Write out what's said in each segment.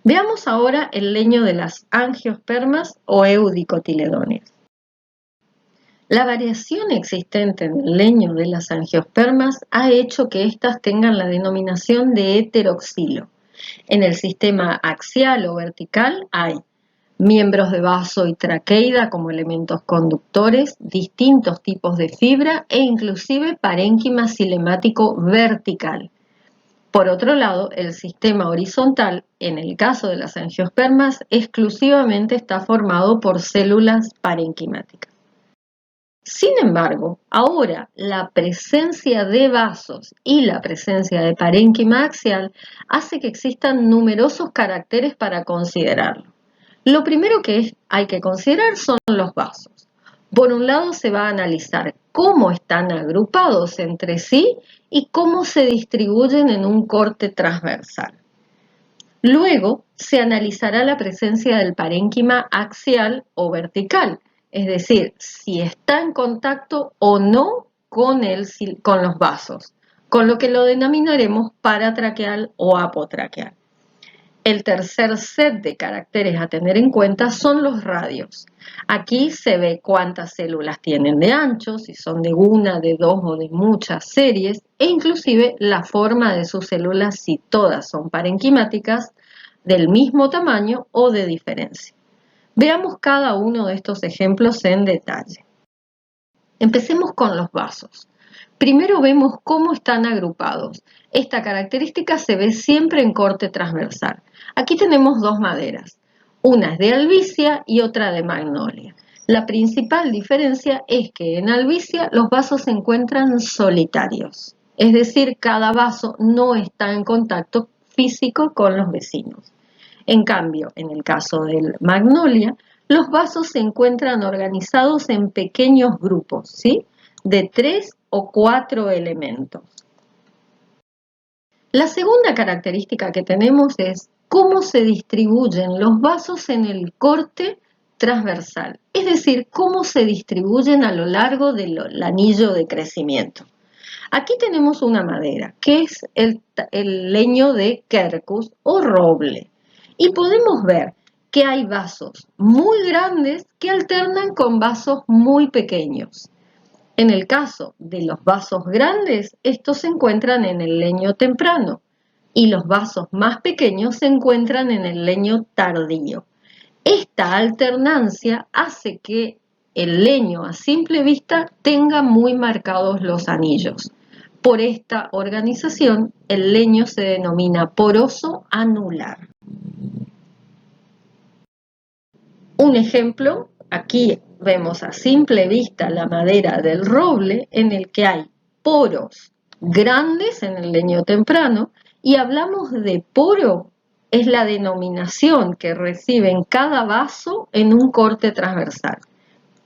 Veamos ahora el leño de las angiospermas o eudicotiledóneas. La variación existente en el leño de las angiospermas ha hecho que éstas tengan la denominación de heteroxilo. En el sistema axial o vertical hay miembros de vaso y traqueida como elementos conductores, distintos tipos de fibra e inclusive parénquima cilemático vertical. Por otro lado, el sistema horizontal, en el caso de las angiospermas, exclusivamente está formado por células parenquimáticas. Sin embargo, ahora la presencia de vasos y la presencia de parénquima axial hace que existan numerosos caracteres para considerarlo. Lo primero que hay que considerar son los vasos. Por un lado se va a analizar cómo están agrupados entre sí y cómo se distribuyen en un corte transversal. Luego se analizará la presencia del parénquima axial o vertical, es decir, si está en contacto o no con los vasos, con lo que lo denominaremos paratraqueal o apotraqueal. El tercer set de caracteres a tener en cuenta son los radios. Aquí se ve cuántas células tienen de ancho, si son de una, de dos o de muchas series, e inclusive la forma de sus células si todas son parenquimáticas, del mismo tamaño o de diferencia. Veamos cada uno de estos ejemplos en detalle. Empecemos con los vasos. Primero vemos cómo están agrupados. Esta característica se ve siempre en corte transversal. Aquí tenemos dos maderas, una es de albicia y otra de magnolia. La principal diferencia es que en albicia los vasos se encuentran solitarios, es decir, cada vaso no está en contacto físico con los vecinos. En cambio, en el caso del magnolia, los vasos se encuentran organizados en pequeños grupos, ¿sí?, de 3 o 4 elementos. La segunda característica que tenemos es cómo se distribuyen los vasos en el corte transversal, es decir, cómo se distribuyen a lo largo del anillo de crecimiento. Aquí tenemos una madera, que es el leño de quercus o roble, y podemos ver que hay vasos muy grandes que alternan con vasos muy pequeños. En el caso de los vasos grandes, estos se encuentran en el leño temprano y los vasos más pequeños se encuentran en el leño tardío. Esta alternancia hace que el leño a simple vista tenga muy marcados los anillos. Por esta organización, el leño se denomina poroso anular. Un ejemplo, aquí vemos a simple vista la madera del roble en el que hay poros grandes en el leño temprano y hablamos de poro, es la denominación que recibe en cada vaso en un corte transversal.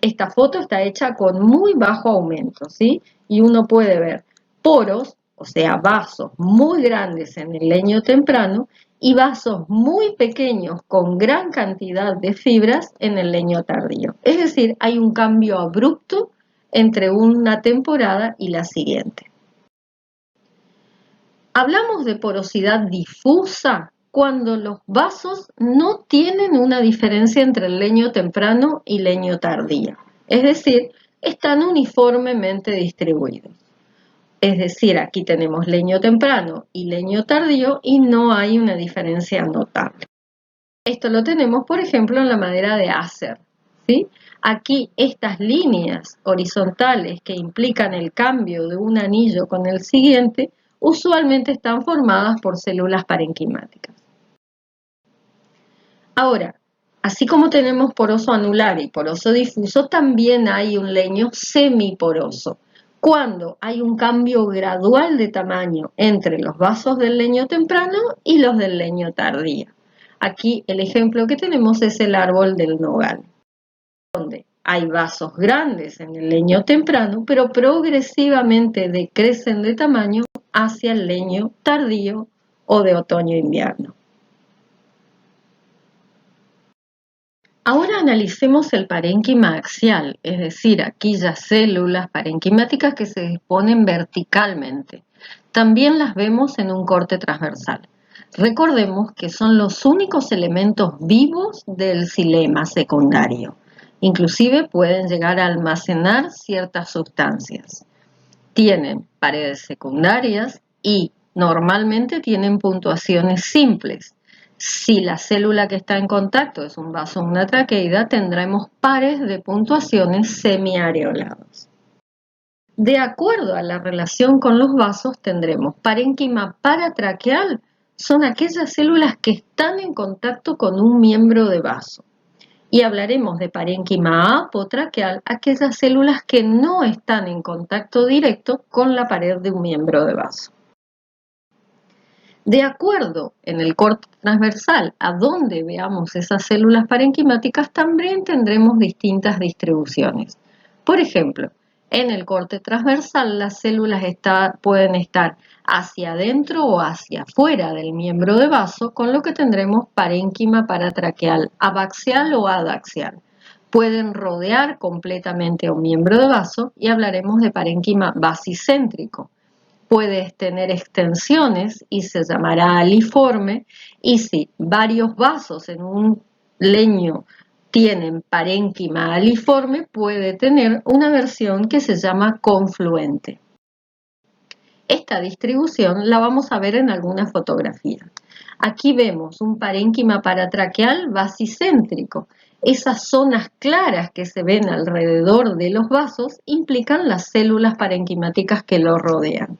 Esta foto está hecha con muy bajo aumento, ¿sí? Y uno puede ver poros, o sea, vasos muy grandes en el leño temprano y vasos muy pequeños con gran cantidad de fibras en el leño tardío. Es decir, hay un cambio abrupto entre una temporada y la siguiente. Hablamos de porosidad difusa cuando los vasos no tienen una diferencia entre el leño temprano y leño tardío, es decir, están uniformemente distribuidos. Es decir, aquí tenemos leño temprano y leño tardío y no hay una diferencia notable. Esto lo tenemos, por ejemplo, en la madera de Acer, ¿sí? Aquí estas líneas horizontales que implican el cambio de un anillo con el siguiente usualmente están formadas por células parenquimáticas. Ahora, así como tenemos poroso anular y poroso difuso, también hay un leño semiporoso, cuando hay un cambio gradual de tamaño entre los vasos del leño temprano y los del leño tardío. Aquí el ejemplo que tenemos es el árbol del nogal, donde hay vasos grandes en el leño temprano, pero progresivamente decrecen de tamaño hacia el leño tardío o de otoño-invierno. Ahora analicemos el parénquima axial, es decir, aquellas células parenquimáticas que se disponen verticalmente. También las vemos en un corte transversal. Recordemos que son los únicos elementos vivos del xilema secundario. Inclusive pueden llegar a almacenar ciertas sustancias. Tienen paredes secundarias y normalmente tienen puntuaciones simples. Si la célula que está en contacto es un vaso o una traqueida, tendremos pares de puntuaciones semiareoladas. De acuerdo a la relación con los vasos, tendremos parénquima paratraqueal, son aquellas células que están en contacto con un miembro de vaso. Y hablaremos de parénquima apotraqueal, aquellas células que no están en contacto directo con la pared de un miembro de vaso. De acuerdo en el corte transversal a donde veamos esas células parenquimáticas, también tendremos distintas distribuciones. Por ejemplo, en el corte transversal las células pueden estar hacia adentro o hacia afuera del miembro de vaso, con lo que tendremos parénquima paratraqueal abaxial o adaxial. Pueden rodear completamente a un miembro de vaso y hablaremos de parénquima basicéntrico. Puedes tener extensiones y se llamará aliforme, y si varios vasos en un leño tienen parénquima aliforme, puede tener una versión que se llama confluente. Esta distribución la vamos a ver en alguna fotografía. Aquí vemos un parénquima paratraqueal basicéntrico. Esas zonas claras que se ven alrededor de los vasos implican las células parenquimáticas que lo rodean.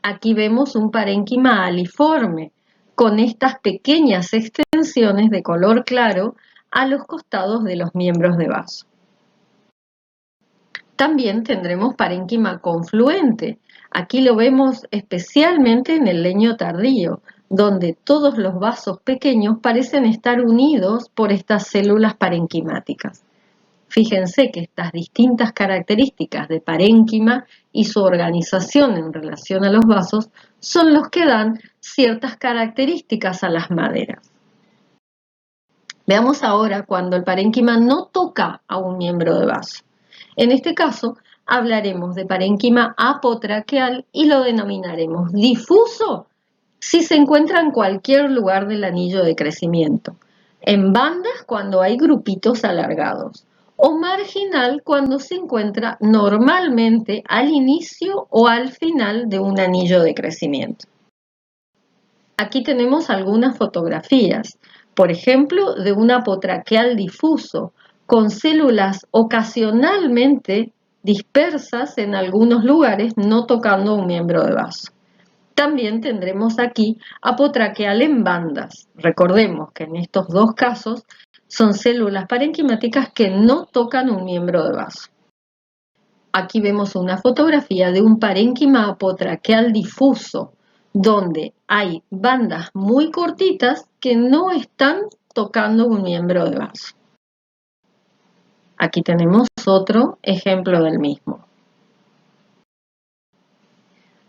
Aquí vemos un parénquima aliforme, con estas pequeñas extensiones de color claro a los costados de los miembros de vaso. También tendremos parénquima confluente. Aquí lo vemos especialmente en el leño tardío, donde todos los vasos pequeños parecen estar unidos por estas células parenquimáticas. Fíjense que estas distintas características de parénquima y su organización en relación a los vasos son los que dan ciertas características a las maderas. Veamos ahora cuando el parénquima no toca a un miembro de vaso. En este caso, hablaremos de parénquima apotraqueal y lo denominaremos difuso si se encuentra en cualquier lugar del anillo de crecimiento, en bandas cuando hay grupitos alargados, o marginal cuando se encuentra normalmente al inicio o al final de un anillo de crecimiento. Aquí tenemos algunas fotografías, por ejemplo, de un apotraqueal difuso, con células ocasionalmente dispersas en algunos lugares, no tocando un miembro de vaso. También tendremos aquí apotraqueal en bandas. Recordemos que en estos dos casos son células parenquimáticas que no tocan un miembro de vaso. Aquí vemos una fotografía de un parénquima apotraqueal difuso, donde hay bandas muy cortitas que no están tocando un miembro de vaso. Aquí tenemos otro ejemplo del mismo.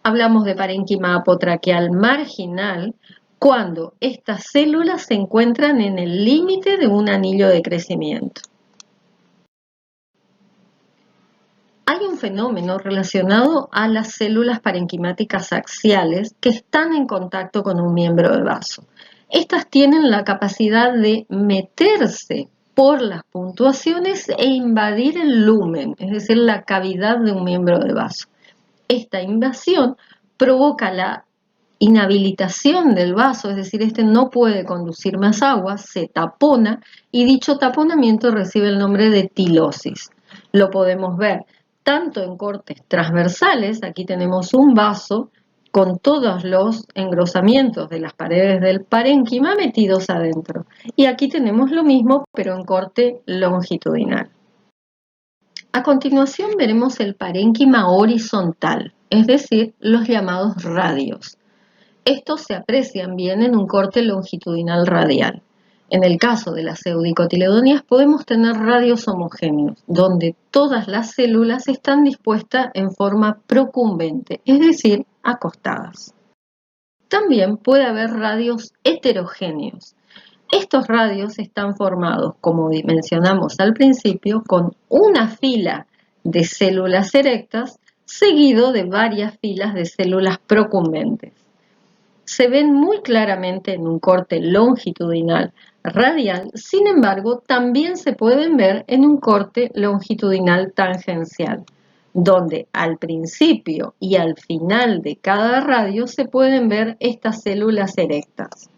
Hablamos de parénquima apotraqueal marginal cuando estas células se encuentran en el límite de un anillo de crecimiento. Hay un fenómeno relacionado a las células parenquimáticas axiales que están en contacto con un miembro de vaso. Estas tienen la capacidad de meterse por las puntuaciones e invadir el lumen, es decir, la cavidad de un miembro de vaso. Esta invasión provoca la inhabilitación del vaso, es decir, este no puede conducir más agua, se tapona y dicho taponamiento recibe el nombre de tilosis. Lo podemos ver tanto en cortes transversales, aquí tenemos un vaso con todos los engrosamientos de las paredes del parénquima metidos adentro. Y aquí tenemos lo mismo, pero en corte longitudinal. A continuación veremos el parénquima horizontal, es decir, los llamados radios. Estos se aprecian bien en un corte longitudinal radial. En el caso de las eudicotiledonias podemos tener radios homogéneos, donde todas las células están dispuestas en forma procumbente, es decir, acostadas. También puede haber radios heterogéneos. Estos radios están formados, como mencionamos al principio, con una fila de células erectas seguido de varias filas de células procumbentes. Se ven muy claramente en un corte longitudinal radial, sin embargo, también se pueden ver en un corte longitudinal tangencial, donde al principio y al final de cada radio se pueden ver estas células erectas.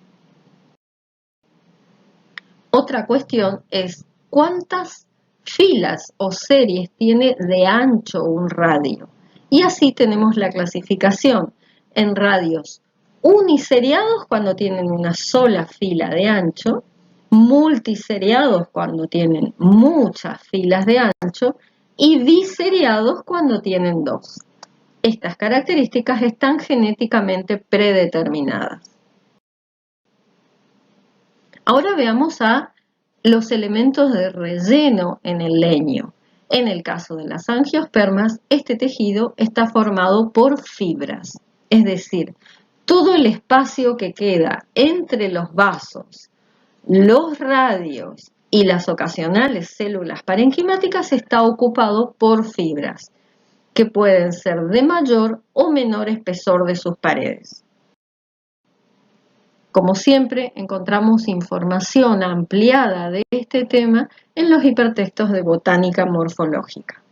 Otra cuestión es cuántas filas o series tiene de ancho un radio. Y así tenemos la clasificación en radios uniseriados cuando tienen una sola fila de ancho, multiseriados cuando tienen muchas filas de ancho y biseriados cuando tienen dos. Estas características están genéticamente predeterminadas. Ahora veamos a los elementos de relleno en el leño. En el caso de las angiospermas, este tejido está formado por fibras, es decir, todo el espacio que queda entre los vasos, los radios y las ocasionales células parenquimáticas está ocupado por fibras, que pueden ser de mayor o menor espesor de sus paredes. Como siempre, encontramos información ampliada de este tema en los hipertextos de botánica morfológica.